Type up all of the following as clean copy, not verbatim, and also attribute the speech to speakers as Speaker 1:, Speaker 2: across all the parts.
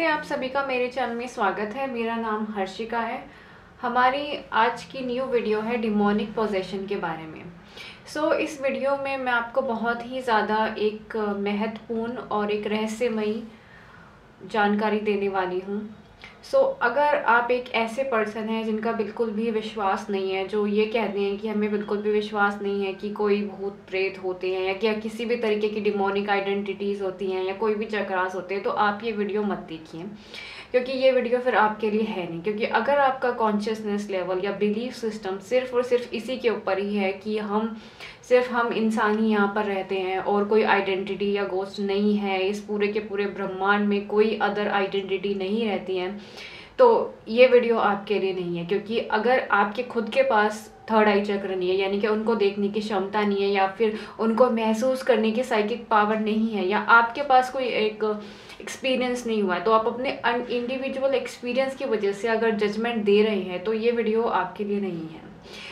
Speaker 1: नमस्ते, आप सभी का मेरे चैनल में स्वागत है। मेरा नाम हर्षिका है। हमारी आज की न्यू वीडियो है डिमोनिक पोजेशन के बारे में। इस वीडियो में मैं आपको बहुत ही ज़्यादा एक महत्वपूर्ण और एक रहस्यमयी जानकारी देने वाली हूँ। अगर आप एक ऐसे पर्सन हैं जिनका बिल्कुल भी विश्वास नहीं है, जो ये कहते हैं कि हमें बिल्कुल भी विश्वास नहीं है कि कोई भूत प्रेत होते हैं या क्या किसी भी तरीके की डिमोनिक आइडेंटिटीज़ होती हैं या कोई भी चक्रास होते हैं, तो आप ये वीडियो मत देखिए, क्योंकि ये वीडियो फिर आपके लिए है नहीं। क्योंकि अगर आपका कॉन्शियसनेस लेवल या बिलीफ सिस्टम सिर्फ और सिर्फ इसी के ऊपर ही है कि हम इंसान ही यहाँ पर रहते हैं और कोई आइडेंटिटी या गोस्ट नहीं है, इस पूरे के पूरे ब्रह्मांड में कोई अदर आइडेंटिटी नहीं रहती है, तो ये वीडियो आपके लिए नहीं है। क्योंकि अगर आपके खुद के पास थर्ड आई चक्र नहीं है, यानी कि उनको देखने की क्षमता नहीं है या फिर उनको महसूस करने की साइकिक पावर नहीं है, या आपके पास कोई एक एक्सपीरियंस नहीं हुआ है, तो आप अपने इंडिविजुअल एक्सपीरियंस की वजह से अगर जजमेंट दे रहे हैं, तो ये वीडियो आपके लिए नहीं है।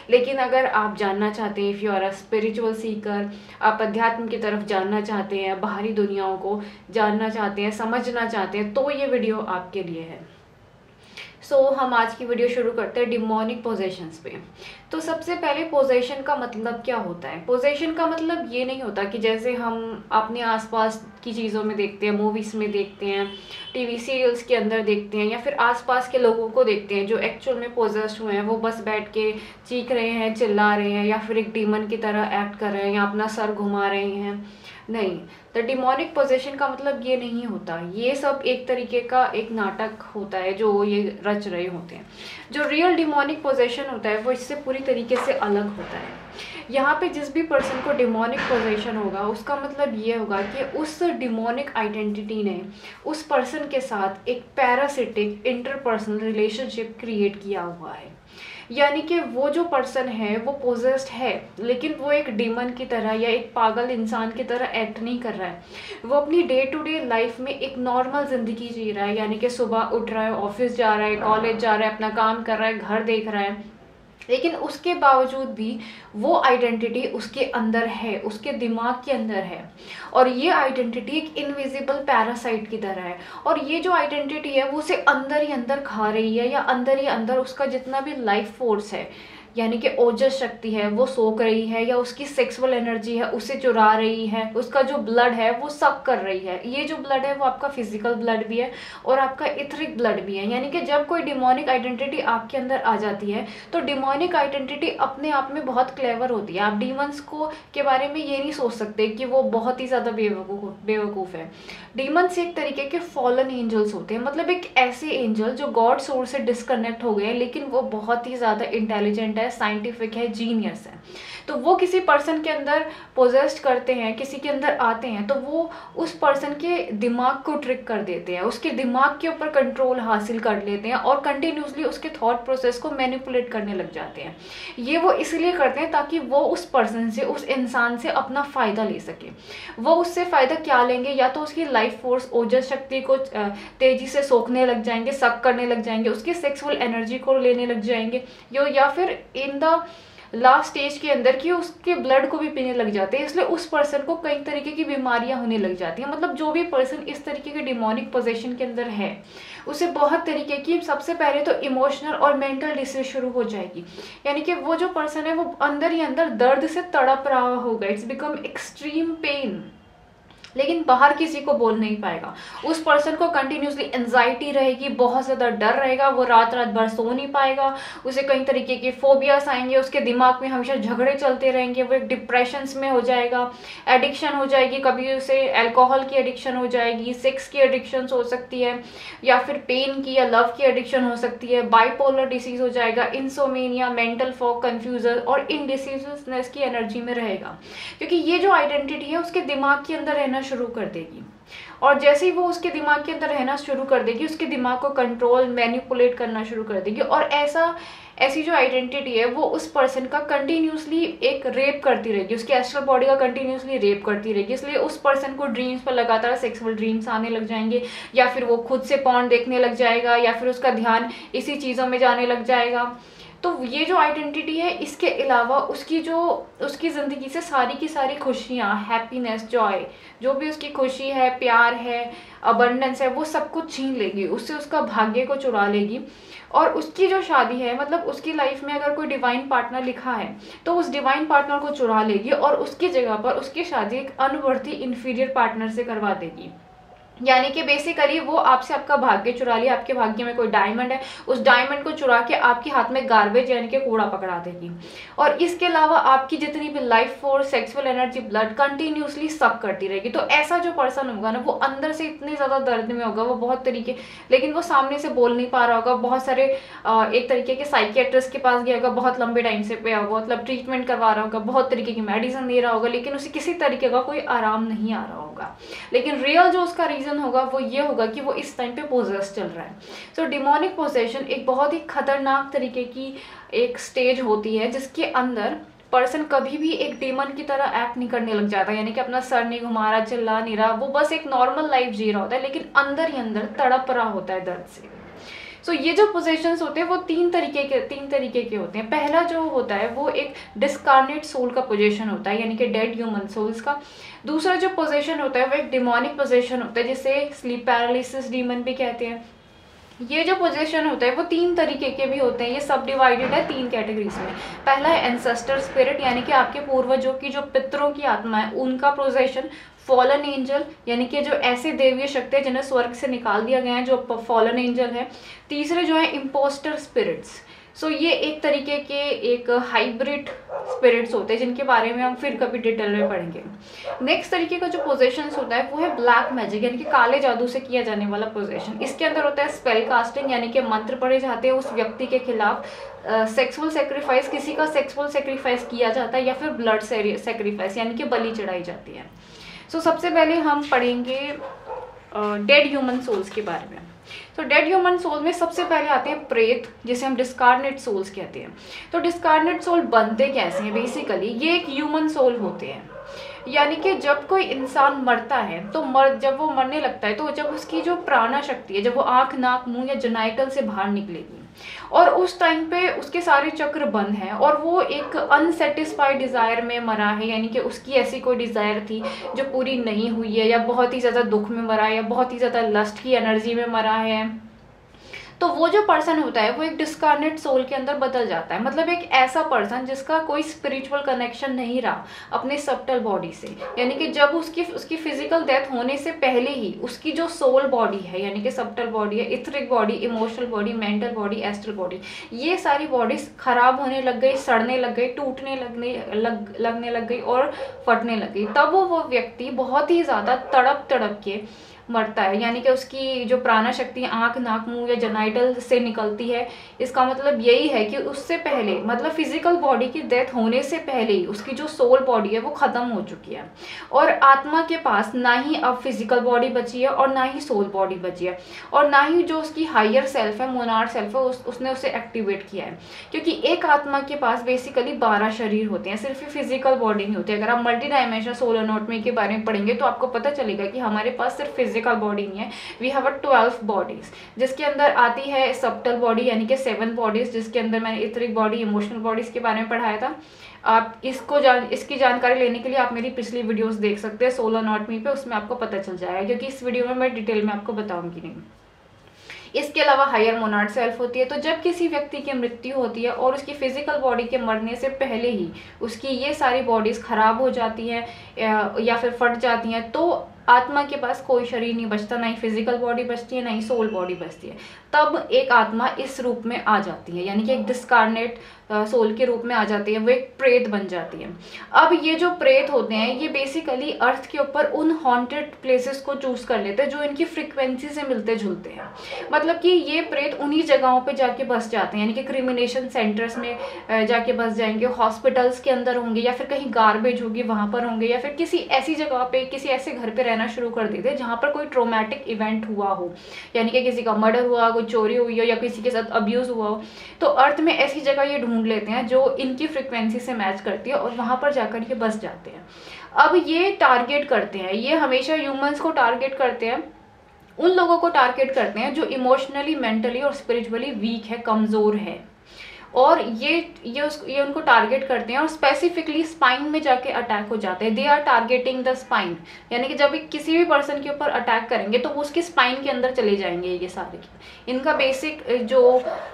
Speaker 1: लेकिन अगर आप जानना चाहते हैं, if you are a spiritual seeker, आप अध्यात्म की तरफ जानना चाहते हैं, बाहरी दुनियाओं को जानना चाहते हैं, समझना चाहते हैं, तो ये वीडियो आपके लिए है। हम आज की वीडियो शुरू करते हैं डिमोनिक पोजेशंस पे। तो सबसे पहले पोजेशन का मतलब क्या होता है? पोजेशन का मतलब ये नहीं होता कि जैसे हम अपने आसपास की चीज़ों में देखते हैं, मूवीज़ में देखते हैं, टीवी सीरियल्स के अंदर देखते हैं, या फिर आसपास के लोगों को देखते हैं जो एक्चुअल में पोजेस्ड हुए हैं, वो बस बैठ के चीख रहे हैं, चिल्ला रहे हैं, या फिर एक डीमन की तरह एक्ट कर रहे हैं या अपना सर घुमा रहे हैं। नहीं, द डिमोनिक पोजेशन का मतलब ये नहीं होता। ये सब एक तरीके का एक नाटक होता है जो ये रच रहे होते हैं। जो रियल डिमोनिक पोजेशन होता है वो इससे पूरी तरीके से अलग होता है। यहाँ पे जिस भी पर्सन को डिमोनिक पोजेशन होगा, उसका मतलब ये होगा कि उस डिमोनिक आइडेंटिटी ने उस पर्सन के साथ एक पैरासिटिक इंटरपर्सनल रिलेशनशिप क्रिएट किया हुआ है। यानी कि वो जो पर्सन है वो पोजेस्ड है, लेकिन वो एक डीमन की तरह या एक पागल इंसान की तरह एक्ट नहीं कर रहा है। वो अपनी डे टू डे लाइफ में एक नॉर्मल ज़िंदगी जी रहा है, यानी कि सुबह उठ रहा है, ऑफिस जा रहा है, कॉलेज जा रहा है, अपना काम कर रहा है, घर देख रहा है, लेकिन उसके बावजूद भी वो आइडेंटिटी उसके अंदर है, उसके दिमाग के अंदर है। और ये आइडेंटिटी एक इनविजिबल पैरासाइट की तरह है, और ये जो आइडेंटिटी है वो उसे अंदर ही अंदर खा रही है, या अंदर ही अंदर उसका जितना भी लाइफ फोर्स है, यानी कि ओजस शक्ति है, वो सोख रही है, या उसकी सेक्सुअल एनर्जी है उसे चुरा रही है, उसका जो ब्लड है वो सक कर रही है। ये जो ब्लड है वो आपका फिजिकल ब्लड भी है और आपका इथरिक ब्लड भी है। यानी कि जब कोई डिमोनिक आइडेंटिटी आपके अंदर आ जाती है, तो डिमोनिक आइडेंटिटी अपने आप में बहुत क्लेवर होती है। आप डीमंस को के बारे में ये नहीं सोच सकते कि वो बहुत ही ज़्यादा बेवकूफ़ है। डीमंस एक तरीके के फॉलन एंजल्स होते हैं, मतलब एक ऐसे एंजल जो गॉड सोर्स से डिस्कनेक्ट हो गए हैं, लेकिन वो बहुत ही ज़्यादा इंटेलिजेंट है, साइंटिफिक है, जीनियस है। तो वो किसी पर्सन के अंदर पोजेस्ट करते हैं, किसी के अंदर आते हैं, तो वो उस पर्सन के दिमाग को ट्रिक कर देते हैं, उसके दिमाग के ऊपर कंट्रोल हासिल कर लेते हैं और कंटिन्यूसली उसके थॉट प्रोसेस को मैनिपुलेट करने लग जाते हैं। ये वो इसलिए करते हैं ताकि वो उस पर्सन से, उस इंसान से अपना फ़ायदा ले सके। वो उससे फ़ायदा क्या लेंगे? या तो उसकी लाइफ फोर्स, ओजस शक्ति को तेज़ी से सोखने लग जाएंगे, सक करने लग जाएंगे, उसकी सेक्सुअल एनर्जी को लेने लग जाएंगे, या फिर इन द लास्ट स्टेज के अंदर कि उसके ब्लड को भी पीने लग जाते हैं। इसलिए उस पर्सन को कई तरीके की बीमारियां होने लग जाती हैं। मतलब जो भी पर्सन इस तरीके के डिमोनिक पोजेशन के अंदर है, उसे बहुत तरीके की, सबसे पहले तो इमोशनल और मेंटल डिसीज शुरू हो जाएगी। यानी कि वो जो पर्सन है वो अंदर ही अंदर दर्द से तड़प रहा होगा, इट्स बिकम एक्सट्रीम पेन, लेकिन बाहर किसी को बोल नहीं पाएगा। उस पर्सन को कंटिन्यूसली एंजाइटी रहेगी, बहुत ज़्यादा डर रहेगा, वो रात रात भर सो नहीं पाएगा, उसे कई तरीके के फोबियास आएंगे, उसके दिमाग में हमेशा झगड़े चलते रहेंगे, वो एक डिप्रेशंस में हो जाएगा, एडिक्शन हो जाएगी, कभी उसे अल्कोहल की एडिक्शन हो जाएगी, सेक्स की एडिक्शन हो सकती है, या फिर पेन की या लव की एडिक्शन हो सकती है, बाइपोलर डिसीज हो जाएगा, इंसोमेनिया, मेंटल फॉग, कन्फ्यूजन और इनडिसिवनेस की एनर्जी में रहेगा। क्योंकि ये जो आइडेंटिटी है उसके दिमाग के अंदर रहना शुरू कर देगी, और जैसे ही वो उसके दिमाग के अंदर रहना शुरू कर देगी, उसके दिमाग को कंट्रोल, मैनिपुलेट करना शुरू कर देगी। और ऐसी जो आइडेंटिटी है वो उस पर्सन का कंटिन्यूसली एक रेप करती रहेगी, उसकी एस्ट्रल बॉडी का कंटिन्यूसली रेप करती रहेगी। इसलिए उस पर्सन को ड्रीम्स पर लगातार सेक्सुअल ड्रीम्स आने लग जाएंगे, या फिर वो खुद से पॉर्न देखने लग जाएगा, या फिर उसका ध्यान इसी चीज़ों में जाने लग जाएगा। तो ये जो आइडेंटिटी है, इसके अलावा उसकी ज़िंदगी से सारी की सारी खुशियाँ, हैप्पीनेस, जॉय, जो भी उसकी खुशी है, प्यार है, अबंडेंस है, वो सब कुछ छीन लेगी, उससे उसका भाग्य को चुरा लेगी। और उसकी जो शादी है, मतलब उसकी लाइफ में अगर कोई डिवाइन पार्टनर लिखा है तो उस डिवाइन पार्टनर को चुरा लेगी और उसकी जगह पर उसकी शादी एक अनवर्थी इंफीरियर पार्टनर से करवा देगी। यानी कि बेसिकली वो आपसे आपका भाग्य चुरा लिया, आपके भाग्य में कोई डायमंड है, उस डायमंड को चुरा के आपके हाथ में गार्बेज यानी कि कूड़ा पकड़ा देगी। और इसके अलावा आपकी जितनी भी life force, sexual energy, blood continuously सक करती रहेगी। तो ऐसा जो पर्सन होगा ना, वो अंदर से इतनी ज़्यादा दर्द में होगा, वो बहुत तरीके, लेकिन वो सामने से बोल नहीं पा रहा होगा, बहुत सारे एक तरीके के साइकियाट्रिस्ट के पास गया होगा, बहुत लंबे टाइम से पे होगा, मतलब ट्रीटमेंट करवा रहा होगा, बहुत तरीके की मेडिसिन दे रहा होगा, लेकिन उसे किसी तरीके का कोई आराम नहीं आ रहा होगा। लेकिन रियल जो उसका रीज़न होगा वो ये होगा कि वो इस टाइम पे पोजेस चल रहा है। सो डिमोनिक पोजेशन एक बहुत ही खतरनाक तरीके की एक स्टेज होती है जिसके अंदर पर्सन कभी भी एक डीमन की तरह एक्ट नहीं करने लग जाता, यानी कि अपना सर नहीं घुमा रहा, चिल्ला नहीं रहा, वो बस एक नॉर्मल लाइफ जी रहा होता है, लेकिन अंदर ही अंदर तड़प रहा होता है दर्द से। सो ये जो पोजेशंस होते हैं वो तीन तरीके के होते हैं। पहला जो होता है वो एक डिस्कार्नेट सोल का पोजेशन होता है, यानी कि डेड ह्यूमन सोल्स का। दूसरा जो पोजेशन होता है वो एक डिमोनिक पोजेशन होता है, जिसे स्लीप पैरालिसिस डीमन भी कहते हैं। ये जो पोजीशन होता है वो तीन तरीके के भी होते हैं, ये सब डिवाइडेड है तीन कैटेगरीज में। पहला है एंसेस्टर स्पिरिट, यानी कि आपके पूर्वजों की जो पितरों की आत्मा है उनका पोजेशन। फॉलन एंजल, यानी कि जो ऐसे देवीय शक्ति है जिन्हें स्वर्ग से निकाल दिया गया है, जो फॉलन एंजल है। तीसरे जो है इम्पोस्टर स्पिरिट्स। सो ये एक तरीके के एक हाइब्रिड स्पिरिट्स होते हैं जिनके बारे में हम फिर कभी डिटेल में पढ़ेंगे। नेक्स्ट तरीके का जो पोजेशंस होता है वो है ब्लैक मैजिक, यानी कि काले जादू से किया जाने वाला पोजेशन। इसके अंदर होता है स्पेल कास्टिंग, यानी कि मंत्र पढ़े जाते हैं उस व्यक्ति के खिलाफ। सेक्सुअल सेक्रीफाइस, किसी का सेक्सुअल सेक्रीफाइस किया जाता है, या फिर ब्लड सेक्रीफाइस यानी कि बलि चढ़ाई जाती है। सो सबसे पहले हम पढ़ेंगे डेड ह्यूमन सोल्स के बारे में। तो डेड ह्यूमन सोल में सबसे पहले आते हैं प्रेत, जिसे हम डिस्कार्नेट सोल्स कहते हैं। तो डिस्कार्नेट सोल बनते कैसे हैं? बेसिकली ये एक ह्यूमन सोल होते हैं, यानी कि जब कोई इंसान मरता है तो जब वो मरने लगता है तो जब उसकी जो प्राणा शक्ति है, जब वो आँख, नाक, मुंह या जेनाइटल से बाहर निकलेगी और उस टाइम पे उसके सारे चक्र बंद हैं और वो एक अनसेटिस्फाइड डिज़ायर में मरा है, यानी कि उसकी ऐसी कोई डिज़ायर थी जो पूरी नहीं हुई है, या बहुत ही ज़्यादा दुख में मरा है, या बहुत ही ज़्यादा लस्ट की एनर्जी में मरा है, तो वो जो पर्सन होता है वो एक डिस्कार्नेट सोल के अंदर बदल जाता है। मतलब एक ऐसा पर्सन जिसका कोई स्पिरिचुअल कनेक्शन नहीं रहा अपने सबटल बॉडी से, यानी कि जब उसकी फिजिकल डेथ होने से पहले ही उसकी जो सोल बॉडी है, यानी कि सबटल बॉडी है, etheric body, emotional body, mental body, astral body, ये सारी बॉडीज खराब होने लग गई, सड़ने लग गई, टूटने लगने लग गई और फटने लग गई। तब वो व्यक्ति बहुत ही ज़्यादा तड़प के मरता है, यानी कि उसकी जो प्राणा शक्ति आंख, नाक, मुंह या जेनाइटल से निकलती है। इसका मतलब यही है कि उससे पहले, मतलब फिजिकल बॉडी की डेथ होने से पहले ही उसकी जो सोल बॉडी है वो खत्म हो चुकी है और आत्मा के पास ना ही अब फिजिकल बॉडी बची है और ना ही सोल बॉडी बची है और ना ही जो उसकी हायर सेल्फ है, मोनार्क सेल्फ है, उसने उसे एक्टिवेट किया है। क्योंकि एक आत्मा के पास बेसिकली 12 शरीर होते हैं, सिर्फ फिजिकल बॉडी नहीं होती। अगर आप मल्टी डायमेंशनल सोल एनाटॉमी के बारे में पढ़ेंगे तो आपको पता चलेगा कि हमारे पास सिर्फ फिजिकल बॉडी नहीं है, वी हैव 12 बॉडीज, जिसके अंदर आती है सबटल बॉडी, यानी कि 7 बॉडीज, जिसके अंदर मैंने इथरिक बॉडी, इमोशनल बॉडीज के बारे में पढ़ाया था। आप इसकी जानकारी लेने के लिए आप मेरी पिछली वीडियोस देख सकते हैं सोल एनाटॉमी पे, उसमें आपको पता चल जाएगा, क्योंकि इस वीडियो में मैं डिटेल में आपको बताऊंगी नहीं। इसके अलावा हायर मोनार्क सेल्फ होती है। तो जब किसी व्यक्ति की मृत्यु होती है और उसकी फिजिकल बॉडी के मरने से पहले ही उसकी ये सारी बॉडीज खराब हो जाती हैं या फिर फट जाती हैं, तो आत्मा के पास कोई शरीर नहीं बचता, ना ही फिजिकल बॉडी बचती है, ना ही सोल बॉडी बचती है। तब एक आत्मा इस रूप में आ जाती है, यानी कि एक डिस्कार्नेट सोल के रूप में आ जाती है, वो एक प्रेत बन जाती है। अब ये जो प्रेत होते हैं ये बेसिकली अर्थ के ऊपर उन हॉन्टेड प्लेसेस को चूज कर लेते हैं जो इनकी फ्रिक्वेंसी से मिलते जुलते हैं। मतलब कि ये प्रेत उन्हीं जगहों पे जाके बस जाते हैं, यानी कि क्रिमिनेशन सेंटर्स में जाके बस जाएंगे, हॉस्पिटल्स के अंदर होंगे, या फिर कहीं गार्बेज होगी वहां पर होंगे, या फिर किसी ऐसी जगह पे, किसी ऐसे घर पे रहना शुरू कर देते हैं जहां पर कोई ट्रोमैटिक इवेंट हुआ हो, यानी कि किसी का मर्डर हुआ, कोई चोरी हुई हो, या किसी के साथ अब्यूज हुआ हो। तो अर्थ में ऐसी जगह ये ढूंढ लेते हैं जो इनकी फ्रिक्वेंसी से मैच करती है और वहां पर जाकर ये बस जाते हैं। अब ये टारगेट करते हैं, ये हमेशा ह्यूमंस को टारगेट करते हैं, उन लोगों को टारगेट करते हैं जो इमोशनली, मेंटली और स्पिरिचुअली वीक है, कमजोर है। और ये उनको टारगेट करते हैं और स्पेसिफिकली स्पाइन में जाके अटैक हो जाते हैं। They are targeting the spine, यानी कि जब किसी भी पर्सन के ऊपर अटैक करेंगे तो वो उसकी स्पाइन के अंदर चले जाएंगे। ये सारे इनका बेसिक जो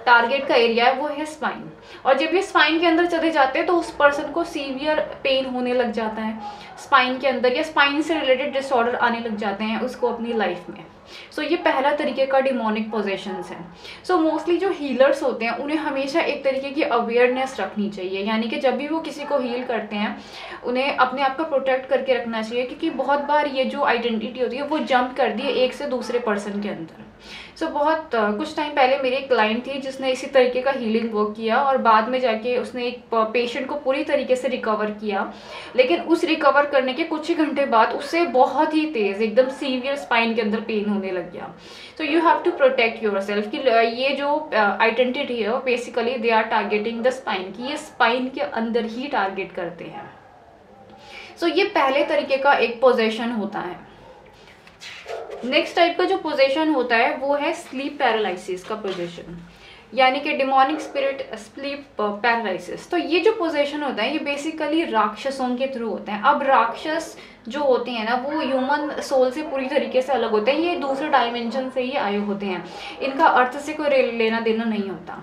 Speaker 1: टारगेट का एरिया है वो है स्पाइन, और जब ये स्पाइन के अंदर चले जाते हैं तो उस पर्सन को सीवियर पेन होने लग जाता है स्पाइन के अंदर, या स्पाइन से रिलेटेड डिसऑर्डर आने लग जाते हैं उसको अपनी लाइफ में। सो ये पहला तरीके का डिमोनिक पोजेशंस है। सो मोस्टली जो हीलर्स होते हैं उन्हें हमेशा एक तरीके की अवेयरनेस रखनी चाहिए, यानी कि जब भी वो किसी को हील करते हैं उन्हें अपने आप को प्रोटेक्ट करके रखना चाहिए, क्योंकि बहुत बार ये जो आइडेंटिटी होती है वो जंप कर दी है एक से दूसरे पर्सन के अंदर। सो बहुत कुछ टाइम पहले मेरी एक क्लाइंट थी जिसने इसी तरीके का हीलिंग वर्क किया, और बाद में जाके उसने एक पेशेंट को पूरी तरीके से रिकवर किया, लेकिन उस रिकवर करने के कुछ ही घंटे बाद उससे बहुत ही तेज एकदम सीवियर स्पाइन के अंदर पेन होने लग गया। So you have to protect yourself कि ये जो आइडेंटिटी है वो basically they are targeting the spine, कि ये स्पाइन के अंदर ही टारगेट करते हैं। सो ये पहले तरीके का एक पोजेशन होता है। नेक्स्ट टाइप का जो पोजीशन होता है वो है स्लीप पैरालिसिस का पोजीशन, यानी कि डिमोनिक स्पिरिट स्लीप पैरालिसिस। तो ये जो पोजीशन होता है ये बेसिकली राक्षसों के थ्रू होता है। अब राक्षस जो होते हैं ना वो ह्यूमन सोल से पूरी तरीके से अलग होते हैं, ये दूसरे डायमेंशन से ही आए होते हैं, इनका अर्थ से कोई लेना देना नहीं होता।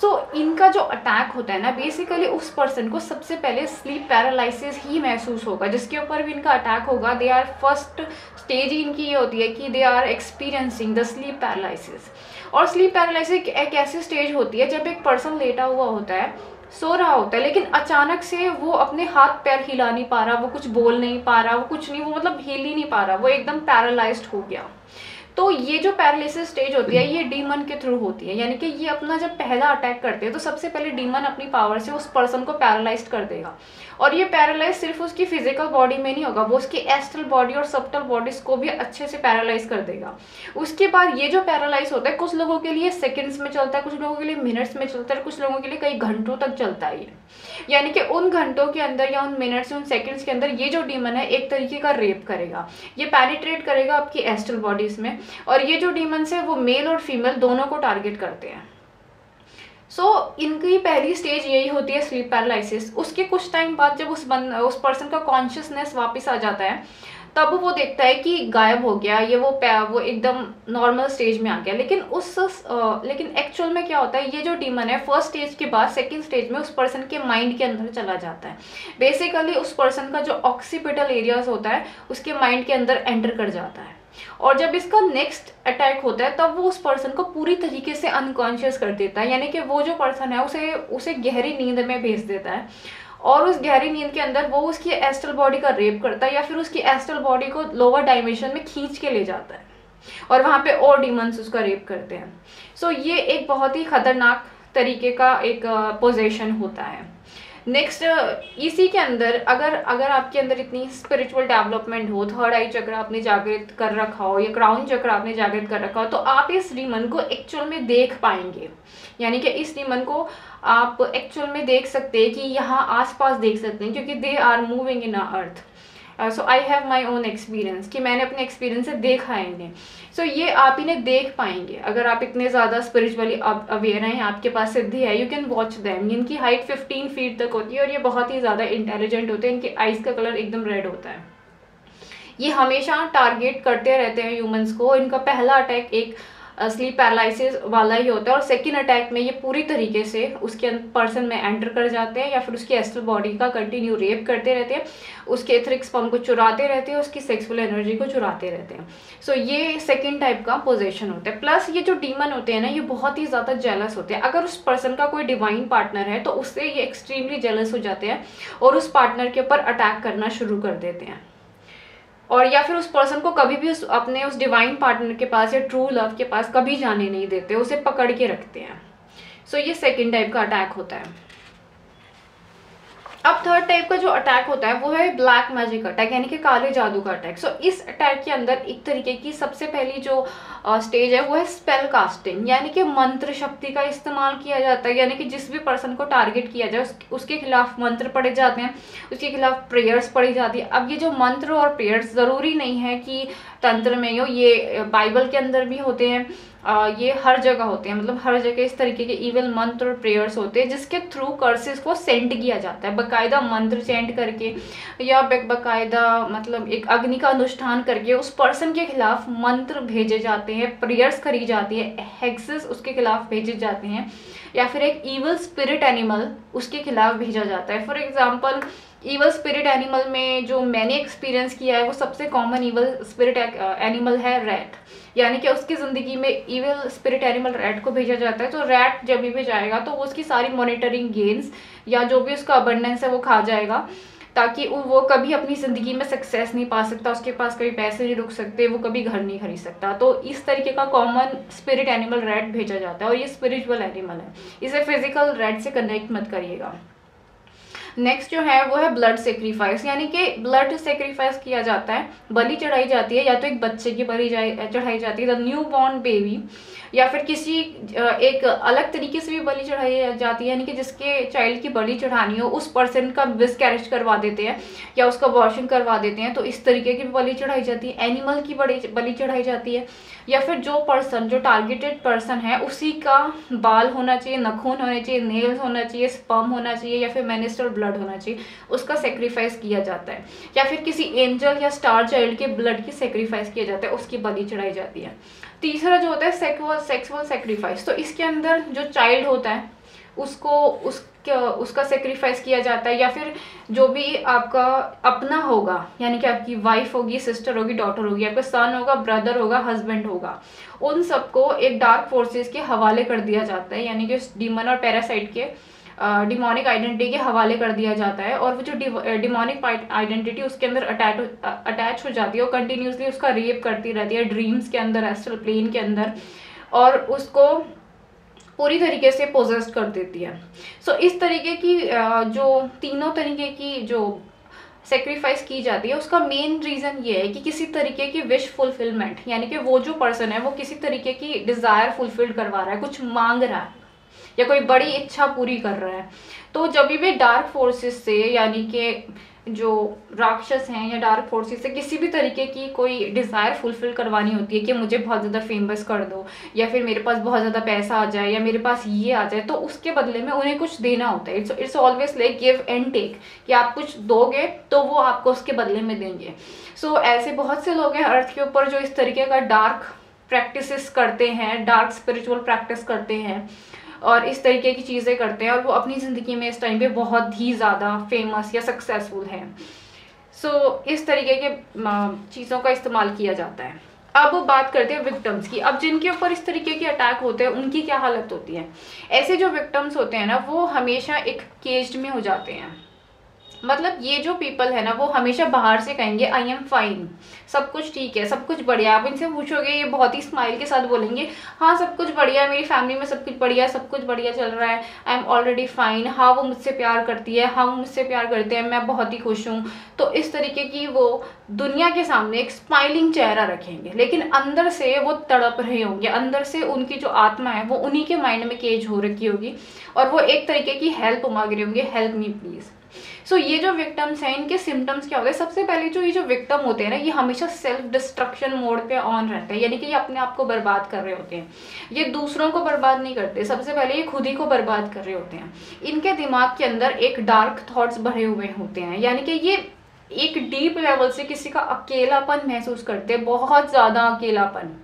Speaker 1: सो इनका जो अटैक होता है ना बेसिकली उस पर्सन को सबसे पहले स्लीप पैरालिसिस ही महसूस होगा, जिसके ऊपर भी इनका अटैक होगा। दे आर फर्स्ट स्टेज ही इनकी ये होती है कि they are experiencing the sleep paralysis. और स्लीप पैरालिसिस एक ऐसी स्टेज होती है जब एक पर्सन लेटा हुआ होता है, सो रहा होता है, लेकिन अचानक से वो अपने हाथ पैर हिला नहीं पा रहा, वो कुछ बोल नहीं पा रहा, वो कुछ नहीं, वो मतलब हिल ही नहीं पा रहा, वो एकदम पैरालाइज्ड हो गया। तो ये जो पैरालिसिस स्टेज होती है ये डीमन के थ्रू होती है, यानी कि ये अपना जब पहला अटैक करते हैं तो सबसे पहले डीमन अपनी पावर से उस पर्सन को पैरालाइज्ड कर देगा। और ये पैरालाइज सिर्फ उसकी फिजिकल बॉडी में नहीं होगा, वो उसकी एस्ट्रल बॉडी और सबटल बॉडीज को भी अच्छे से पैरालाइज कर देगा। उसके बाद ये जो पैरालाइज होता है कुछ लोगों के लिए सेकंड्स में चलता है, कुछ लोगों के लिए मिनट्स में चलता है, कुछ लोगों के लिए कई घंटों तक चलता है ये। यानी कि उन घंटों के अंदर या उन मिनट्स उन सेकंड्स के अंदर ये जो डीमन है एक तरीके का रेप करेगा, ये पेनिट्रेट करेगा आपकी एस्ट्रल बॉडीज में। और ये जो डीमंस है वो मेल और फीमेल दोनों को टारगेट करते हैं। इनकी पहली स्टेज यही होती है स्लीप पैरालिसिस। उसके कुछ टाइम बाद जब उस पर्सन का कॉन्शियसनेस वापस आ जाता है तब वो देखता है कि गायब हो गया, ये वो एकदम नॉर्मल स्टेज में आ गया। लेकिन एक्चुअल में क्या होता है, ये जो डीमन है फर्स्ट स्टेज के बाद सेकंड स्टेज में उस पर्सन के माइंड के अंदर चला जाता है। बेसिकली उस पर्सन का जो ऑक्सीपिटल एरियाज होता है उसके माइंड के अंदर एंटर कर जाता है। और जब इसका नेक्स्ट अटैक होता है तब वो उस पर्सन को पूरी तरीके से अनकॉन्शियस कर देता है, यानी कि वो जो पर्सन है उसे गहरी नींद में भेज देता है। और उस गहरी नींद के अंदर वो उसकी एस्ट्रल बॉडी का रेप करता है, या फिर उसकी एस्ट्रल बॉडी को लोअर डायमेंशन में खींच के ले जाता है, और वहां पे और डीमंस उसका रेप करते हैं। सो ये एक बहुत ही खतरनाक तरीके का एक पोजेशन होता है। नेक्स्ट इसी के अंदर अगर आपके अंदर इतनी स्पिरिचुअल डेवलपमेंट हो, थर्ड आई चक्र आपने जागृत कर रखा हो या क्राउन चक्र आपने जागृत कर रखा हो, तो आप इस डीमन को एक्चुअल में देख पाएंगे। यानी कि इस डीमन को आप एक्चुअल में देख सकते हैं कि यहाँ आसपास देख सकते हैं, क्योंकि they are moving in earth. So I have my own experience कि मैंने अपने एक्सपीरियंस से देखा है इन्हें। सो ये आप इन्हें देख पाएंगे अगर आप इतने ज़्यादा स्पिरिचुअली अवेयर हैं, आपके पास सिद्धि है, यू कैन वॉच देम। इनकी हाइट 15 फीट तक होती है और ये बहुत ही ज़्यादा इंटेलिजेंट होते हैं। इनके आइज़ का कलर एकदम रेड होता है। ये हमेशा टारगेट करते रहते हैं ह्यूमंस को। इनका पहला अटैक एक स्लीप पैरालिसिस वाला ही होता है, और सेकंड अटैक में ये पूरी तरीके से उसके पर्सन में एंटर कर जाते हैं, या फिर उसकी एस्ट्रल बॉडी का कंटिन्यू रेप करते रहते हैं, उसके एथरिक स्पर्म को चुराते रहते हैं, उसकी सेक्सुअल एनर्जी को चुराते रहते हैं। सो ये सेकंड टाइप का पोजीशन होता है। प्लस ये जो डीमन होते हैं ना ये बहुत ही ज़्यादा जेलस होते हैं। अगर उस पर्सन का कोई डिवाइन पार्टनर है तो उससे ये एक्सट्रीमली जेलस हो जाते हैं और उस पार्टनर के ऊपर अटैक करना शुरू कर देते हैं, और या फिर उस पर्सन को कभी भी अपने उस डिवाइन पार्टनर के पास या ट्रू लव के पास कभी जाने नहीं देते, उसे पकड़ के रखते हैं। सो ये सेकंड टाइप का अटैक होता है। अब थर्ड टाइप का जो अटैक होता है वो है ब्लैक मैजिक अटैक, यानी कि काले जादू का अटैक। सो इस अटैक के अंदर एक तरीके की सबसे पहली जो स्टेज है वो है स्पेल कास्टिंग, यानी कि मंत्र शक्ति का इस्तेमाल किया जाता है। यानी कि जिस भी पर्सन को टारगेट किया जाए उसके खिलाफ मंत्र पढ़े जाते हैं, उसके खिलाफ प्रेयर्स पढ़ी जाती है। अब ये जो मंत्र और प्रेयर्स ज़रूरी नहीं है कि तंत्र में हो, ये बाइबल के अंदर भी होते हैं, ये हर जगह होते हैं, मतलब हर जगह इस तरीके के इविल मंत्र और प्रेयर्स होते हैं जिसके थ्रू कर्सेस को सेंड किया जाता है, बाकायदा मंत्र सेंड करके या बाकायदा मतलब एक अग्नि का अनुष्ठान करके उस पर्सन के खिलाफ मंत्र भेजे जाते हैं, प्रेयर्स करी जाती है, हेक्सेस उसके खिलाफ भेजे जाते हैं, या फिर एक इविल स्पिरिट एनिमल उसके खिलाफ भेजा जाता है। For example evil spirit animal में जो मैंने एक्सपीरियंस किया है वो सबसे कॉमन इवल स्पिरिट एनिमल है रैट, यानी कि उसकी ज़िंदगी में इवल स्पिरिट एनिमल रैट को भेजा जाता है। तो रैट जब भी जाएगा तो वो उसकी सारी मॉनिटरिंग गेन्स या जो भी उसका अबंडेंस है वो खा जाएगा, ताकि वो कभी अपनी ज़िंदगी में सक्सेस नहीं पा सकता, उसके पास कभी पैसे नहीं रुक सकते, वो कभी घर नहीं खरीद सकता। तो इस तरीके का कॉमन स्पिरिट एनिमल रैट भेजा जाता है और ये स्पिरिचुअल एनिमल है, इसे फिजिकल रैट से कनेक्ट मत करिएगा। नेक्स्ट जो है वो है ब्लड सेक्रीफाइस, यानी कि ब्लड सेक्रीफाइस किया जाता है, बलि चढ़ाई जाती है, या तो एक बच्चे की बलि चढ़ाई जाती है, द न्यू बॉर्न बेबी, या फिर किसी एक अलग तरीके से भी बलि चढ़ाई जाती है, यानी कि जिसके चाइल्ड की बलि चढ़ानी हो उस पर्सन का मिसकैरेज करवा देते हैं या उसका अबॉर्शन करवा देते हैं, तो इस तरीके की बलि चढ़ाई जाती है। एनिमल की बलि चढ़ाई जाती है, या फिर जो पर्सन जो टारगेटेड पर्सन है उसी का बाल होना चाहिए, नखून होने चाहिए, नेल्स होना चाहिए, स्पर्म होना चाहिए, या फिर मेनिस्ट्रुअल ब्लड होना चाहिए, उसका सेक्रीफाइस किया जाता है। या फिर किसी एंजल या स्टार चाइल्ड के ब्लड की सेक्रीफाइस किया जाता है, उसकी बलि चढ़ाई जाती है। तीसरा जो होता है सेक्सुअल सेक्रीफाइस, तो इसके अंदर जो चाइल्ड होता है उसको उसका सेक्रीफाइस किया जाता है, या फिर जो भी आपका अपना होगा, यानी कि आपकी वाइफ होगी, सिस्टर होगी, डॉटर होगी, आपका सन होगा, ब्रदर होगा, हस्बैंड होगा, उन सबको एक डार्क फोर्सेस के हवाले कर दिया जाता है, यानी कि डीमन और पैरासाइट के डिमोनिक आइडेंटिटी के हवाले कर दिया जाता है। और वो जो डिमोनिक आइडेंटिटी उसके अंदर अटैच हो जाती है, वो कंटिन्यूसली उसका रेप करती रहती है ड्रीम्स के अंदर, एस्ट्रल प्लेन के अंदर, और उसको पूरी तरीके से पोजेस्ट कर देती है। सो इस तरीके की जो तीनों तरीके की जो सेक्रीफाइस की जाती है उसका मेन रीज़न ये है कि किसी तरीके की विश फुलफिलमेंट, यानी कि वो जो पर्सन है वो किसी तरीके की डिज़ायर फुलफिल करवा रहा है, कुछ मांग रहा है या कोई बड़ी इच्छा पूरी कर रहा है। तो जब भी डार्क फोर्सेस से, यानी कि जो राक्षस हैं या डार्क फोर्सेस से किसी भी तरीके की कोई डिज़ायर फुलफिल करवानी होती है कि मुझे बहुत ज़्यादा फेमस कर दो, या फिर मेरे पास बहुत ज़्यादा पैसा आ जाए, या मेरे पास ये आ जाए, तो उसके बदले में उन्हें कुछ देना होता है। It's always like give and take, कि आप कुछ दोगे तो वो आपको उसके बदले में देंगे। सो ऐसे बहुत से लोग हैं अर्थ के ऊपर जो इस तरीके का डार्क प्रैक्टिसेस करते हैं, डार्क स्पिरिचुअल प्रैक्टिस करते हैं और इस तरीके की चीज़ें करते हैं, और वो अपनी ज़िंदगी में इस टाइम पे बहुत ही ज़्यादा फेमस या सक्सेसफुल हैं। सो इस तरीके के चीज़ों का इस्तेमाल किया जाता है। अब बात करते हैं विक्टिम्स की। अब जिनके ऊपर इस तरीके के अटैक होते हैं उनकी क्या हालत होती है। ऐसे जो विक्टिम्स होते हैं ना, वो हमेशा एक केज्ड में हो जाते हैं। मतलब ये जो पीपल है ना, वो हमेशा बाहर से कहेंगे आई एम फाइन, सब कुछ ठीक है, सब कुछ बढ़िया। आप इनसे पूछोगे, ये बहुत ही स्माइल के साथ बोलेंगे, हाँ सब कुछ बढ़िया है, मेरी फैमिली में सब कुछ बढ़िया है, सब कुछ बढ़िया चल रहा है, आई एम ऑलरेडी फाइन। हाँ वो मुझसे प्यार करती है, हाँ वो मुझसे प्यार करते हैं, मैं बहुत ही खुश हूँ। तो इस तरीके की वो दुनिया के सामने एक स्माइलिंग चेहरा रखेंगे, लेकिन अंदर से वो तड़प रहे होंगे, अंदर से उनकी जो आत्मा है वो उन्हीं के माइंड में केज हो रखी होगी, और वो एक तरीके की हेल्प मांग रहे होंगे, हेल्प मी प्लीज। सो ये जो विक्टिम्स हैं, इनके सिम्टम्स क्या होते हैं। सबसे पहले जो ये जो विक्टिम होते हैं ना, ये हमेशा सेल्फ डिस्ट्रक्शन मोड पे ऑन रहते हैं, यानी कि ये अपने आप को बर्बाद कर रहे होते हैं। ये दूसरों को बर्बाद नहीं करते, सबसे पहले ये खुद ही को बर्बाद कर रहे होते हैं। इनके दिमाग के अंदर एक डार्क थॉट्स भरे हुए होते हैं, यानी कि ये एक डीप लेवल से किसी का अकेलापन महसूस करते हैं, बहुत ज़्यादा अकेलापन,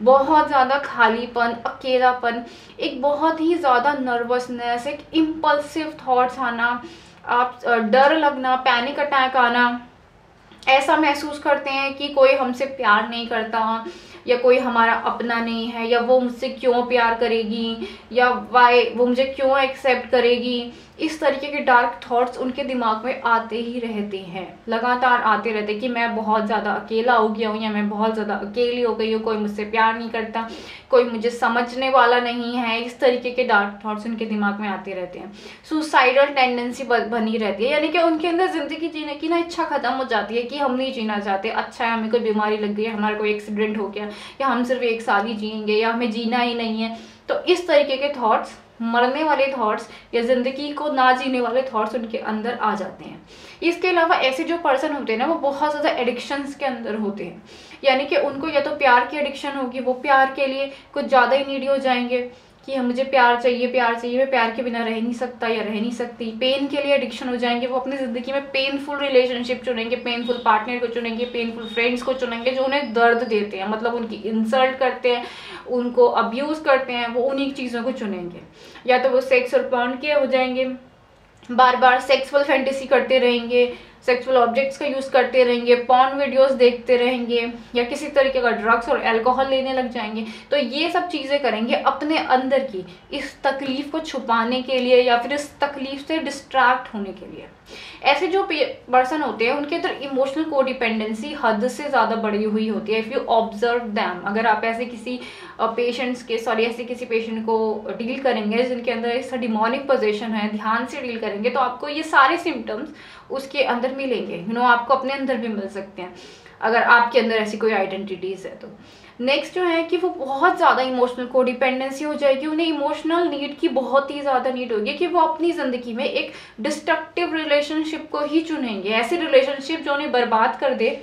Speaker 1: बहुत ज़्यादा खालीपन, अकेलापन, एक बहुत ही ज़्यादा नर्वसनेस, एक इम्पल्सिव थॉट्स आना, आप डर लगना, पैनिक अटैक आना, ऐसा महसूस करते हैं कि कोई हमसे प्यार नहीं करता, या कोई हमारा अपना नहीं है, या वो मुझसे क्यों प्यार करेगी, या वाई वो मुझे क्यों एक्सेप्ट करेगी। इस तरीके के डार्क थॉट्स उनके दिमाग में आते ही रहते हैं, लगातार आते रहते हैं कि मैं बहुत ज़्यादा अकेला हो गया हूँ, या मैं बहुत ज़्यादा अकेली हो गई हूँ, कोई मुझसे प्यार नहीं करता, कोई मुझे समझने वाला नहीं है। इस तरीके के डार्क थॉट्स उनके दिमाग में आते रहते हैं। सुसाइडल टेंडेंसी बनी रहती है, यानी कि उनके अंदर ज़िंदगी जीने की ना इच्छा ख़त्म हो जाती है कि हम नहीं जीना चाहते, अच्छा है हमें कोई बीमारी लग गई है, हमारा कोई एक्सीडेंट हो गया, या हम सिर्फ एक साल ही जिएंगे, या हमें जीना ही नहीं है। तो इस तरीके के थॉट्स, मरने वाले थॉट्स या ज़िंदगी को ना जीने वाले थॉट्स उनके अंदर आ जाते हैं। इसके अलावा ऐसे जो पर्सन होते हैं ना, वो बहुत ज़्यादा एडिक्शंस के अंदर होते हैं, यानी कि उनको या तो प्यार की एडिक्शन होगी, वो प्यार के लिए कुछ ज़्यादा ही नीडी हो जाएंगे कि मुझे प्यार चाहिए, मैं प्यार के बिना रह नहीं सकता या रह नहीं सकती। पेन के लिए एडिक्शन हो जाएंगे, वो अपनी ज़िंदगी में पेनफुल रिलेशनशिप चुनेंगे, पेनफुल पार्टनर को चुनेंगे, पेनफुल फ्रेंड्स को चुनेंगे जो उन्हें दर्द देते हैं, मतलब उनकी इंसल्ट करते हैं, उनको अब्यूज़ करते हैं, वो उन्हीं चीज़ों को चुनेंगे। या तो वो सेक्स और पॉर्न के हो जाएंगे, बार बार सेक्सुअल फैंटेसी करते रहेंगे, सेक्सुअल ऑब्जेक्ट्स का यूज़ करते रहेंगे, पॉर्न वीडियोस देखते रहेंगे, या किसी तरीके का ड्रग्स और अल्कोहल लेने लग जाएंगे। तो ये सब चीज़ें करेंगे अपने अंदर की इस तकलीफ को छुपाने के लिए या फिर इस तकलीफ से डिस्ट्रैक्ट होने के लिए। ऐसे जो पर्सन होते हैं उनके अंदर इमोशनल कोडिपेंडेंसी हद से ज़्यादा बढ़ी हुई होती है। इफ़ यू ऑब्जर्व दैम, अगर आप ऐसे किसी ऐसे किसी पेशेंट को डील करेंगे जिनके अंदर ऐसा डिमोनिक पोजीशन है, ध्यान से डील करेंगे तो आपको ये सारे सिम्टम्स उसके अंदर मिलेंगे। आपको अपने अंदर भी मिल सकते हैं अगर आपके अंदर ऐसी कोई आइडेंटिटीज है तो। नेक्स्ट जो है कि वो बहुत ज़्यादा इमोशनल कोडिपेंडेंसी हो जाएगी, उन्हें इमोशनल नीड की बहुत ही ज़्यादा नीड होगी कि वो अपनी ज़िंदगी में एक डिस्ट्रक्टिव रिलेशनशिप को ही चुनेंगे, ऐसी रिलेशनशिप जो उन्हें बर्बाद कर दे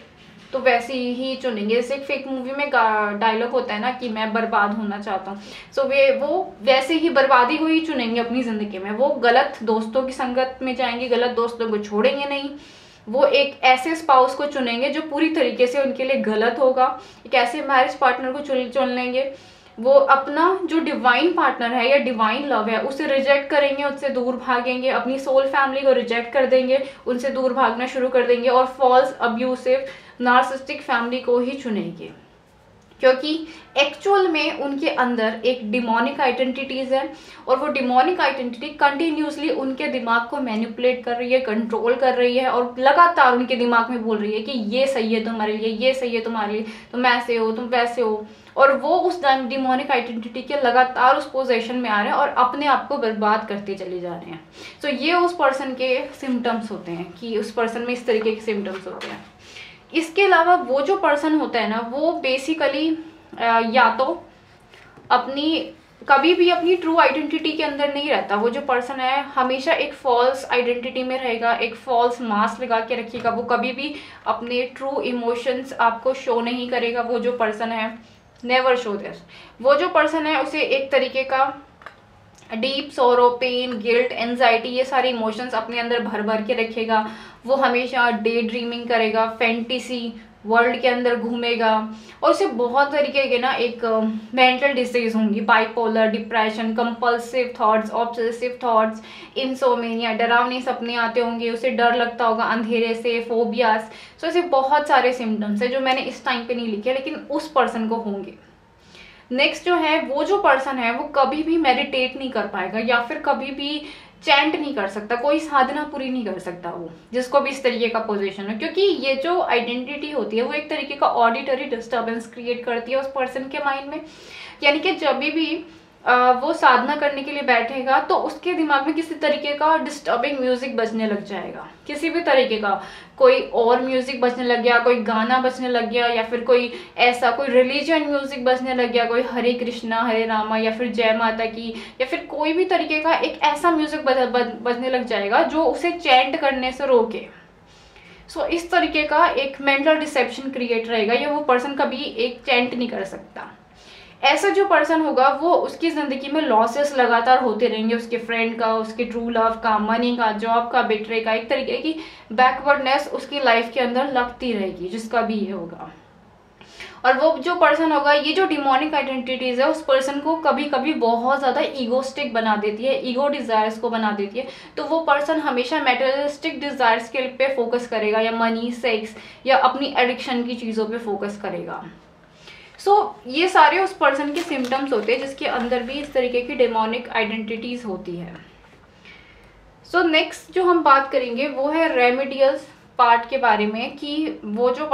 Speaker 1: तो वैसे ही चुनेंगे। जैसे एक फेक मूवी में डायलॉग होता है ना कि मैं बर्बाद होना चाहता हूँ, सो वो वैसे ही बर्बादी को ही चुनेंगे अपनी ज़िंदगी में। वो गलत दोस्तों की संगत में जाएंगे, गलत दोस्तों को छोड़ेंगे नहीं, वो एक ऐसे स्पाउस को चुनेंगे जो पूरी तरीके से उनके लिए गलत होगा, एक ऐसे मैरिज पार्टनर को चुन लेंगे। वो अपना जो डिवाइन पार्टनर है या डिवाइन लव है उसे रिजेक्ट करेंगे, उससे दूर भागेंगे, अपनी सोल फैमिली को रिजेक्ट कर देंगे, उनसे दूर भागना शुरू कर देंगे और फॉल्स अब्यूसिव नार्सिसिस्टिक फैमिली को ही चुनेंगे, क्योंकि एक्चुअल में उनके अंदर एक डिमोनिक आइडेंटिटीज है और वो डिमोनिक आइडेंटिटी कंटिन्यूसली उनके दिमाग को मैनिपुलेट कर रही है, कंट्रोल कर रही है और लगातार उनके दिमाग में बोल रही है कि ये सही है तुम्हारे लिए, ये सही है तुम्हारे लिए, तुम ऐसे हो, तुम वैसे हो। और वो उस डिमोनिक आइडेंटिटी के लगातार उस पोजीशन में आ रहे हैं और अपने आप को बर्बाद करते चले जा रहे हैं। सो ये उस पर्सन के सिम्टम्स होते हैं कि उस पर्सन में इस तरीके के सिम्टम्स होते हैं। इसके अलावा वो जो पर्सन होता है ना, वो बेसिकली या तो कभी भी अपनी ट्रू आइडेंटिटी के अंदर नहीं रहता। वो जो पर्सन है हमेशा एक फॉल्स आइडेंटिटी में रहेगा, एक फॉल्स मास्क लगा के रखिएगा, वो कभी भी अपने ट्रू इमोशंस आपको शो नहीं करेगा। वो जो पर्सन है नेवर शो दिस। वो जो पर्सन है उसे एक तरीके का डीप सोरो, पेन, गिल्ट, एंजाइटी, ये सारे इमोशंस अपने अंदर भर भर के रखेगा। वो हमेशा डे ड्रीमिंग करेगा, फैंटेसी वर्ल्ड के अंदर घूमेगा और उसे बहुत तरीके के ना एक मेंटल डिसीज होंगी, bipolar, depression, compulsive thoughts, obsessive thoughts, insomnia, डरावने सपने आते होंगे, उसे डर लगता होगा अंधेरे से, फोबियास। सो ऐसे बहुत सारे सिम्टम्स है जो मैंने इस टाइम पे नहीं लिखे लेकिन उस पर्सन को होंगे। नेक्स्ट जो है वो जो पर्सन है वो कभी भी मेडिटेट नहीं कर पाएगा या फिर कभी भी चैंट नहीं कर सकता, कोई साधना पूरी नहीं कर सकता वो, जिसको भी इस तरीके का पोजीशन है, क्योंकि ये जो आइडेंटिटी होती है वो एक तरीके का ऑडिटरी डिस्टर्बेंस क्रिएट करती है उस पर्सन के माइंड में। यानी कि जब भी वो साधना करने के लिए बैठेगा तो उसके दिमाग में किसी तरीके का डिस्टर्बिंग म्यूजिक बजने लग जाएगा, किसी भी तरीके का कोई और म्यूजिक बजने लग गया, कोई गाना बजने लग गया या फिर कोई ऐसा कोई रिलीजियन म्यूजिक बजने लग गया, कोई हरे कृष्णा हरे रामा या फिर जय माता की या फिर कोई भी तरीके का एक ऐसा म्यूजिक बजने लग जाएगा जो उसे चैंट करने से रोके। सो इस तरीके का एक मेंटल डिसेप्शन क्रिएट रहेगा, या वो पर्सन कभी एक चैंट नहीं कर सकता। ऐसा जो पर्सन होगा वो उसकी ज़िंदगी में लॉसेस लगातार होते रहेंगे, उसके फ्रेंड का, उसके ट्रू लव का, मनी का, जॉब का, बेटरे का, एक तरीके की बैकवर्डनेस उसकी लाइफ के अंदर लगती रहेगी जिसका भी ये होगा। और वो जो पर्सन होगा, ये जो डिमोनिक आइडेंटिटीज है उस पर्सन को कभी कभी बहुत ज़्यादा ईगोस्टिक बना देती है, ईगो डिज़ायर्स को बना देती है। तो वो पर्सन हमेशा मेटेरियलिस्टिक डिज़ायर्स के पे फोकस करेगा या मनी, सेक्स या अपनी एडिक्शन की चीज़ों पे फोकस करेगा। ये सारे उस पर्सन के सिम्टम्स होते हैं जिसके अंदर भी इस तरीके की डेमोनिक आइडेंटिटीज होती है। नेक्स्ट जो हम बात करेंगे वो है रेमेडियल्स पार्ट के बारे में, कि वो जो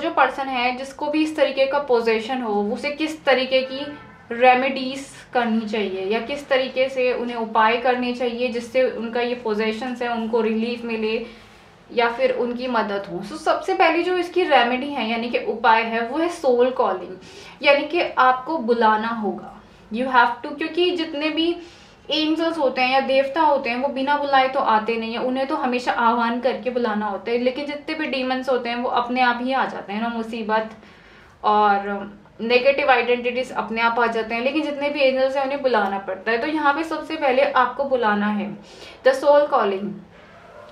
Speaker 1: पर्सन है जिसको भी इस तरीके का पोजेशन हो उसे किस तरीके की रेमेडीज करनी चाहिए या किस तरीके से उन्हें उपाय करने चाहिए जिससे उनका ये पोजेशंस है उनको रिलीफ मिले या फिर उनकी मदद हो। सबसे पहली जो इसकी रेमेडी है यानी कि उपाय है वो है सोल कॉलिंग, यानी कि आपको बुलाना होगा। यू हैव टू, क्योंकि जितने भी एंजल्स होते हैं या देवता होते हैं वो बिना बुलाए तो आते नहीं है, उन्हें तो हमेशा आह्वान करके बुलाना होता है। लेकिन जितने भी डीमंस होते हैं वो अपने आप ही आ जाते हैं ना, मुसीबत और नेगेटिव आइडेंटिटीज अपने आप आ जाते हैं। लेकिन जितने भी एंजल्स हैं उन्हें बुलाना पड़ता है। तो यहाँ पे सबसे पहले आपको बुलाना है द सोल कॉलिंग,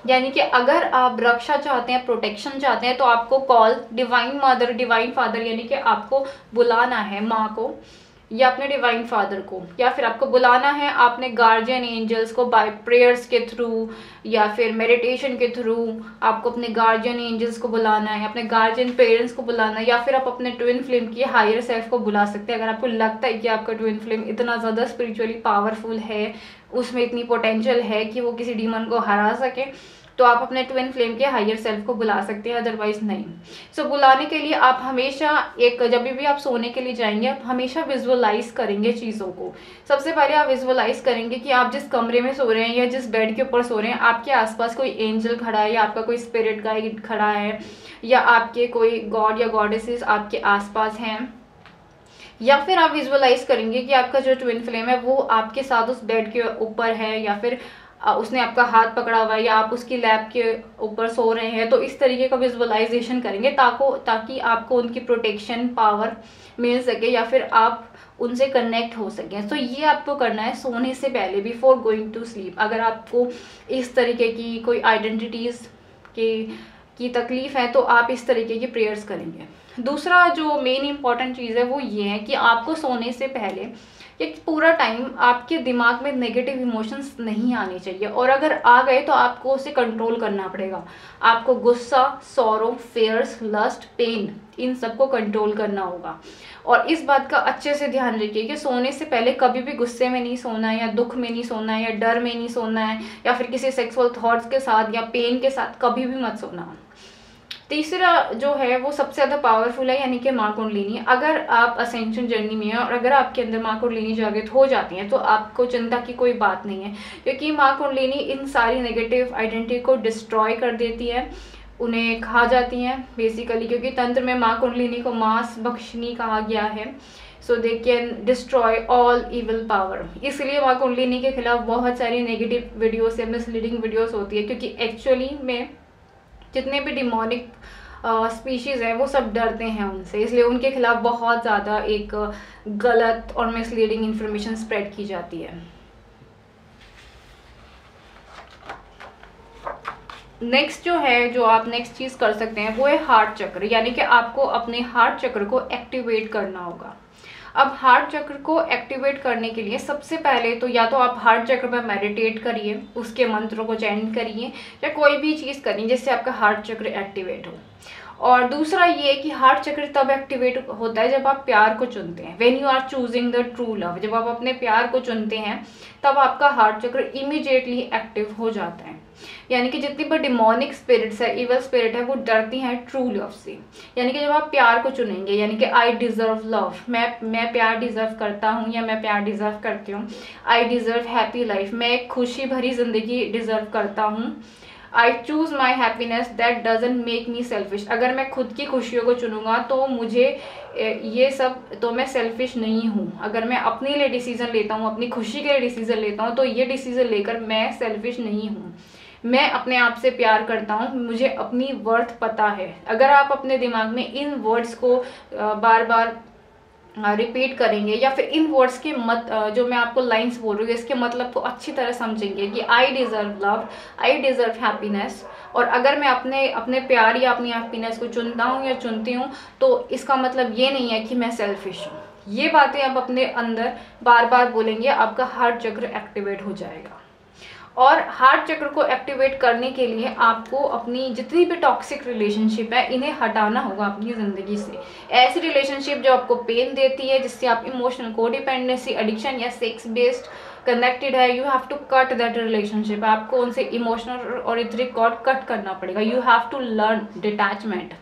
Speaker 1: यानी कि अगर आप रक्षा चाहते हैं, प्रोटेक्शन चाहते हैं, तो आपको call divine mother, divine father, यानी कि आपको बुलाना है माँ को या अपने डिवाइन फादर को, या फिर आपको बुलाना है आपने गार्जियन एंजल्स को बाय प्रेयर्स के थ्रू या फिर मेडिटेशन के थ्रू। आपको अपने गार्जियन एंजल्स को बुलाना है, अपने गार्जियन पेरेंट्स को बुलाना है, या फिर आप अपने ट्विन फ्लेम की हायर सेल्फ को बुला सकते हैं। अगर आपको लगता है कि आपका ट्विन फ्लेम इतना ज़्यादा स्पिरिचुअली पावरफुल है, उसमें इतनी पोटेंशियल है कि वो किसी डीमन को हरा सके, तो आप अपने ट्विन फ्लेम के हायर सेल्फ को बुला सकते हैं, अदरवाइज नहीं। सो बुलाने के लिए आप हमेशा जब भी आप सोने के लिए जाएंगे आप हमेशा विजुअलाइज करेंगे चीज़ों को। सबसे पहले आप विजुअलाइज करेंगे कि आप जिस कमरे में सो रहे हैं या जिस बेड के ऊपर सो रहे हैं आपके आसपास कोई एंजल खड़ा है, या आपका कोई स्पिरिट गाइड खड़ा है, या आपके कोई गॉड या गॉडेसेस आपके आसपास हैं, या फिर आप विजुअलाइज करेंगे कि आपका जो ट्विन फ्लेम है वो आपके साथ उस बेड के ऊपर है, या फिर उसने आपका हाथ पकड़ा हुआ है, या आप उसकी लैप के ऊपर सो रहे हैं। तो इस तरीके का विजुअलाइजेशन करेंगे ताकि आपको उनकी प्रोटेक्शन पावर मिल सके, या फिर आप उनसे कनेक्ट हो सकें। तो ये आपको करना है सोने से पहले, बिफोर गोइंग टू स्लीप। अगर आपको इस तरीके की कोई आइडेंटिटीज़ की तकलीफ है तो आप इस तरीके की प्रेयर्स करेंगे। दूसरा जो मेन इंपॉर्टेंट चीज़ है वो ये है कि आपको सोने से पहले एक पूरा टाइम आपके दिमाग में नेगेटिव इमोशंस नहीं आने चाहिए, और अगर आ गए तो आपको उसे कंट्रोल करना पड़ेगा। आपको गुस्सा, सॉरो, फेयर्स, लस्ट, पेन, इन सबको कंट्रोल करना होगा। और इस बात का अच्छे से ध्यान रखिए कि सोने से पहले कभी भी गुस्से में नहीं सोना है, या दुख में नहीं सोना है, या डर में नहीं सोना है, या फिर किसी सेक्सुअल थॉट्स के साथ या पेन के साथ कभी भी मत सोना। तीसरा जो है वो सबसे ज़्यादा पावरफुल है, यानी कि माँ कुंडलिनी। अगर आप असेंशन जर्नी में हैं और अगर आपके अंदर माँ कुंडलिनी जागृत हो जाती है तो आपको चिंता की कोई बात नहीं है, क्योंकि माँ कुंडलिनी इन सारी नेगेटिव आइडेंटिटी को डिस्ट्रॉय कर देती है, उन्हें खा जाती हैं बेसिकली, क्योंकि तंत्र में माँ कुंडलिनी को मास भक्षिणी कहा गया है। So they can destroy all evil power. इसलिए माँ कुंडलिनी के खिलाफ बहुत सारी नेगेटिव वीडियोस या मिसलीडिंग वीडियोस होती है, क्योंकि एक्चुअली में जितने भी डिमोनिक स्पीशीज़ हैं वो सब डरते हैं उनसे, इसलिए उनके खिलाफ बहुत ज़्यादा एक गलत और मिसलीडिंग इन्फॉर्मेशन स्प्रेड की जाती है। नेक्स्ट जो है, जो आप नेक्स्ट चीज़ कर सकते हैं वो है हार्ट चक्र, यानी कि आपको अपने हार्ट चक्र को एक्टिवेट करना होगा। अब हार्ट चक्र को एक्टिवेट करने के लिए सबसे पहले तो या तो आप हार्ट चक्र पर मेडिटेट करिए, उसके मंत्रों को चैंट करिए, या कोई भी चीज़ करिए जिससे आपका हार्ट चक्र एक्टिवेट हो। और दूसरा ये कि हार्ट चक्र तब एक्टिवेट होता है जब आप प्यार को चुनते हैं, when you are choosing the true love. जब आप अपने प्यार को चुनते हैं तब आपका हार्ट चक्र इमीडिएटली एक्टिव हो जाता है। यानी कि जितनी भी डिमोनिक स्पिरिट्स है, इवल स्पिरिट है, वो डरती हैं ट्रू लव से। यानी कि जब आप प्यार को चुनेंगे, यानी कि आई डिजर्व लव, मैं प्यार डिजर्व करता हूँ या मैं प्यार डिजर्व करती हूँ। आई डिजर्व हैप्पी लाइफ, मैं एक खुशी भरी जिंदगी डिजर्व करता हूँ। I choose my happiness that doesn't make me selfish, अगर मैं खुद की खुशियों को चुनूंगा तो मुझे ये सब, तो मैं सेल्फिश नहीं हूँ। अगर मैं अपने लिए डिसीजन लेता हूँ, अपनी खुशी के लिए डिसीजन लेता हूँ, तो ये डिसीजन लेकर मैं सेल्फिश नहीं हूँ। मैं अपने आप से प्यार करता हूँ, मुझे अपनी वर्थ पता है। अगर आप अपने दिमाग में इन वर्ड्स को बार बार रिपीट करेंगे, या फिर इन वर्ड्स के जो मैं आपको लाइंस बोल रही हूँ इसके मतलब को अच्छी तरह समझेंगे कि I deserve love, I deserve happiness, और अगर मैं अपने प्यार या अपनी हैप्पीनेस को चुनता हूँ या चुनती हूँ तो इसका मतलब ये नहीं है कि मैं सेल्फिश हूँ। ये बातें आप अपने अंदर बार बार बोलेंगे, आपका हार्ट चक्र एक्टिवेट हो जाएगा। और हार्ट चक्र को एक्टिवेट करने के लिए आपको अपनी जितनी भी टॉक्सिक रिलेशनशिप है इन्हें हटाना होगा अपनी ज़िंदगी से। ऐसी रिलेशनशिप जो आपको पेन देती है, जिससे आप इमोशनल कोडिपेंडेंसी, एडिक्शन या सेक्स बेस्ड कनेक्टेड है, you have to cut that relationship. आपको उनसे इमोशनल और इथरिक कॉर्ड कट करना पड़ेगा। You have to learn detachment.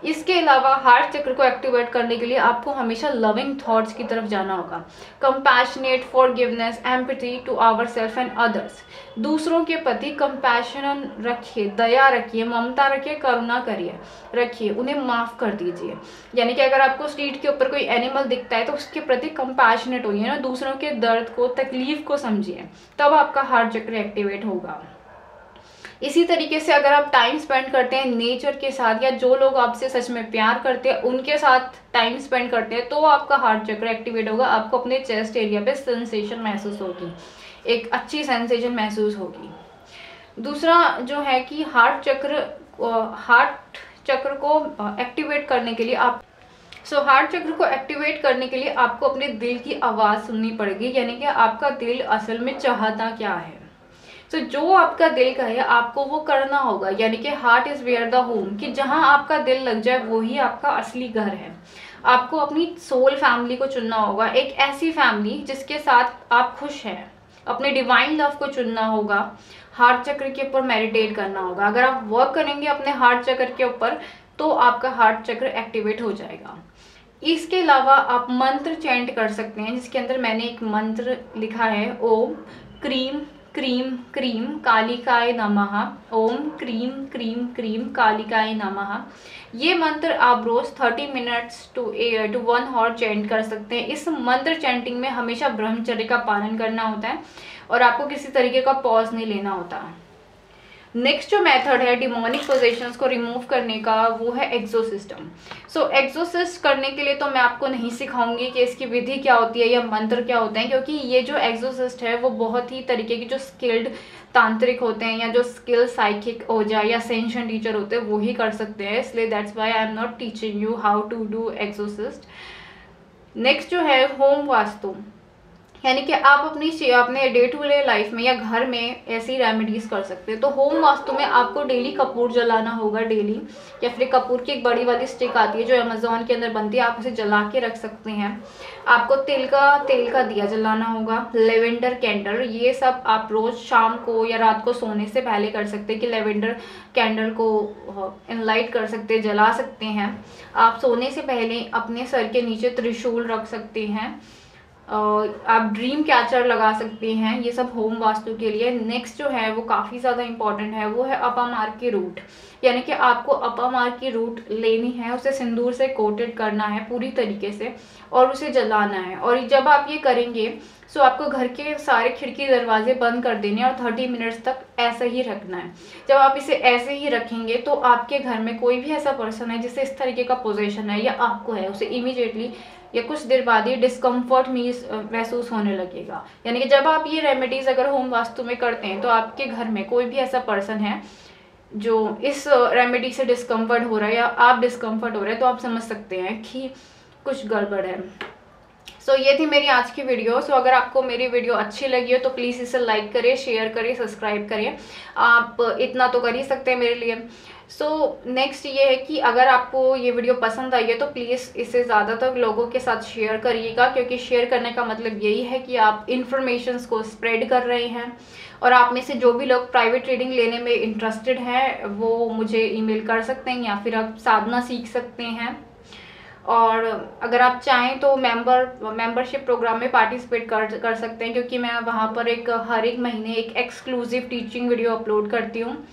Speaker 1: इसके अलावा हार्ट चक्र को एक्टिवेट करने के लिए आपको हमेशा लविंग थॉट्स की तरफ जाना होगा। Compassionate, forgiveness, empathy to ourself and others. दूसरों के प्रति कंपैशन रखिए, दया रखिए, ममता रखिए, करुणा करिए रखिए, उन्हें माफ कर दीजिए। यानी कि अगर आपको स्ट्रीट के ऊपर कोई एनिमल दिखता है तो उसके प्रति कंपैशनेट होइए ना, दूसरों के दर्द को, तकलीफ को समझिए, तब आपका हार्ट चक्र एक्टिवेट होगा। इसी तरीके से अगर आप टाइम स्पेंड करते हैं नेचर के साथ, या जो लोग आपसे सच में प्यार करते हैं उनके साथ टाइम स्पेंड करते हैं, तो आपका हार्ट चक्र एक्टिवेट होगा। आपको अपने चेस्ट एरिया पे सेंसेशन महसूस होगी, एक अच्छी सेंसेशन महसूस होगी। दूसरा जो है कि हार्ट चक्र को एक्टिवेट करने के लिए हार्ट चक्र को एक्टिवेट करने के लिए आपको अपने दिल की आवाज़ सुननी पड़ेगी। यानी कि आपका दिल असल में चाहता क्या है। जो आपका दिल कहे आपको वो करना होगा। यानी कि heart is where the home, कि जहां आपका दिल लग जाए वही आपका असली घर है। आपको अपनी सोल फैमिली को चुनना होगा, एक ऐसी फैमिली जिसके साथ आप खुश हैं। अपने डिवाइन लव को चुनना होगा। हार्ट चक्र के ऊपर मेडिटेट करना होगा। अगर आप वर्क करेंगे अपने हार्ट चक्र के ऊपर तो आपका हार्ट चक्र एक्टिवेट हो जाएगा। इसके अलावा आप मंत्र चैंट कर सकते हैं, जिसके अंदर मैंने एक मंत्र लिखा है, ओम क्रीम क्रीम क्रीम कालिकाय नमः, ओम क्रीम क्रीम क्रीम कालिकाय नमः। ये मंत्र आप रोज 30 मिनट्स टू 1 आवर चैंट कर सकते हैं। इस मंत्र चैंटिंग में हमेशा ब्रह्मचर्य का पालन करना होता है और आपको किसी तरीके का पॉज नहीं लेना होता। नेक्स्ट जो मेथड है डिमोनिक पोजेशंस को रिमूव करने का, वो है एक्सोसिस्टम। एक्सोसिस्ट करने के लिए तो मैं आपको नहीं सिखाऊंगी कि इसकी विधि क्या होती है या मंत्र क्या होते हैं, क्योंकि ये जो एक्सोसिस्ट है वो बहुत ही तरीके की जो स्किल्ड तांत्रिक होते हैं या जो स्किल साइकिक हो जाए या सेंशन टीचर होते हैं वो ही कर सकते हैं। इसलिए that's why I am not teaching you how to do exorcist. Next जो है होम वास्तु, यानी कि आप अपने डे टू डे लाइफ में या घर में ऐसी रेमेडीज कर सकते हैं। तो होम वास्तु में आपको डेली कपूर जलाना होगा, डेली, या फिर कपूर की एक बड़ी वाली स्टिक आती है जो अमेजोन के अंदर बनती है, आप उसे जला के रख सकते हैं। आपको तेल का दिया जलाना होगा, लेवेंडर कैंडल, ये सब आप रोज शाम को या रात को सोने से पहले कर सकते हैं कि लेवेंडर कैंडल को इनलाइट कर सकते हैं, जला सकते हैं। आप सोने से पहले अपने सर के नीचे त्रिशूल रख सकते हैं। आप ड्रीम कैचर लगा सकते हैं। ये सब होम वास्तु के लिए। नेक्स्ट जो है वो काफ़ी ज़्यादा इंपॉर्टेंट है, वो है अपामार की रूट। यानी कि आपको अपामार की रूट लेनी है, उसे सिंदूर से कोटेड करना है पूरी तरीके से और उसे जलाना है। और जब आप ये करेंगे सो आपको घर के सारे खिड़की दरवाजे बंद कर देने और 30 मिनट्स तक ऐसे ही रखना है। जब आप इसे ऐसे ही रखेंगे तो आपके घर में कोई भी ऐसा पर्सन है जिससे इस तरीके का पोजीशन है या आपको है, उसे इमीडिएटली या कुछ देर बाद ही डिस्कम्फर्ट महसूस होने लगेगा। यानी कि जब आप ये रेमेडीज अगर होम वास्तु में करते हैं तो आपके घर में कोई भी ऐसा पर्सन है जो इस रेमेडी से डिस्कम्फर्ट हो रहा है या आप डिस्कम्फर्ट हो रहे हैं, तो आप समझ सकते हैं कि कुछ गड़बड़ है। ये थी मेरी आज की वीडियो। अगर आपको मेरी वीडियो अच्छी लगी हो तो प्लीज़ इसे लाइक करिए, शेयर करिए, सब्सक्राइब करिए। आप इतना तो कर ही सकते हैं मेरे लिए। नेक्स्ट ये है कि अगर आपको ये वीडियो पसंद आई है तो प्लीज़ इसे ज़्यादातर लोगों के साथ शेयर करिएगा, क्योंकि शेयर करने का मतलब यही है कि आप इन्फॉर्मेशंस को स्प्रेड कर रहे हैं। और आप में से जो भी लोग प्राइवेट रीडिंग लेने में इंटरेस्टेड हैं वो मुझे ईमेल कर सकते हैं या फिर आप साधना सीख सकते हैं। और अगर आप चाहें तो मेंबरशिप प्रोग्राम में पार्टिसिपेट कर सकते हैं, क्योंकि मैं वहाँ पर हर एक महीने एक एक्सक्लूसिव टीचिंग वीडियो अपलोड करती हूँ।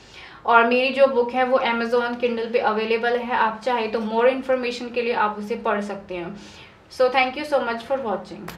Speaker 1: और मेरी जो बुक है वो अमेजोन किंडल पे अवेलेबल है। आप चाहे तो मोर इन्फॉर्मेशन के लिए आप उसे पढ़ सकते हैं। Thank you so much for watching.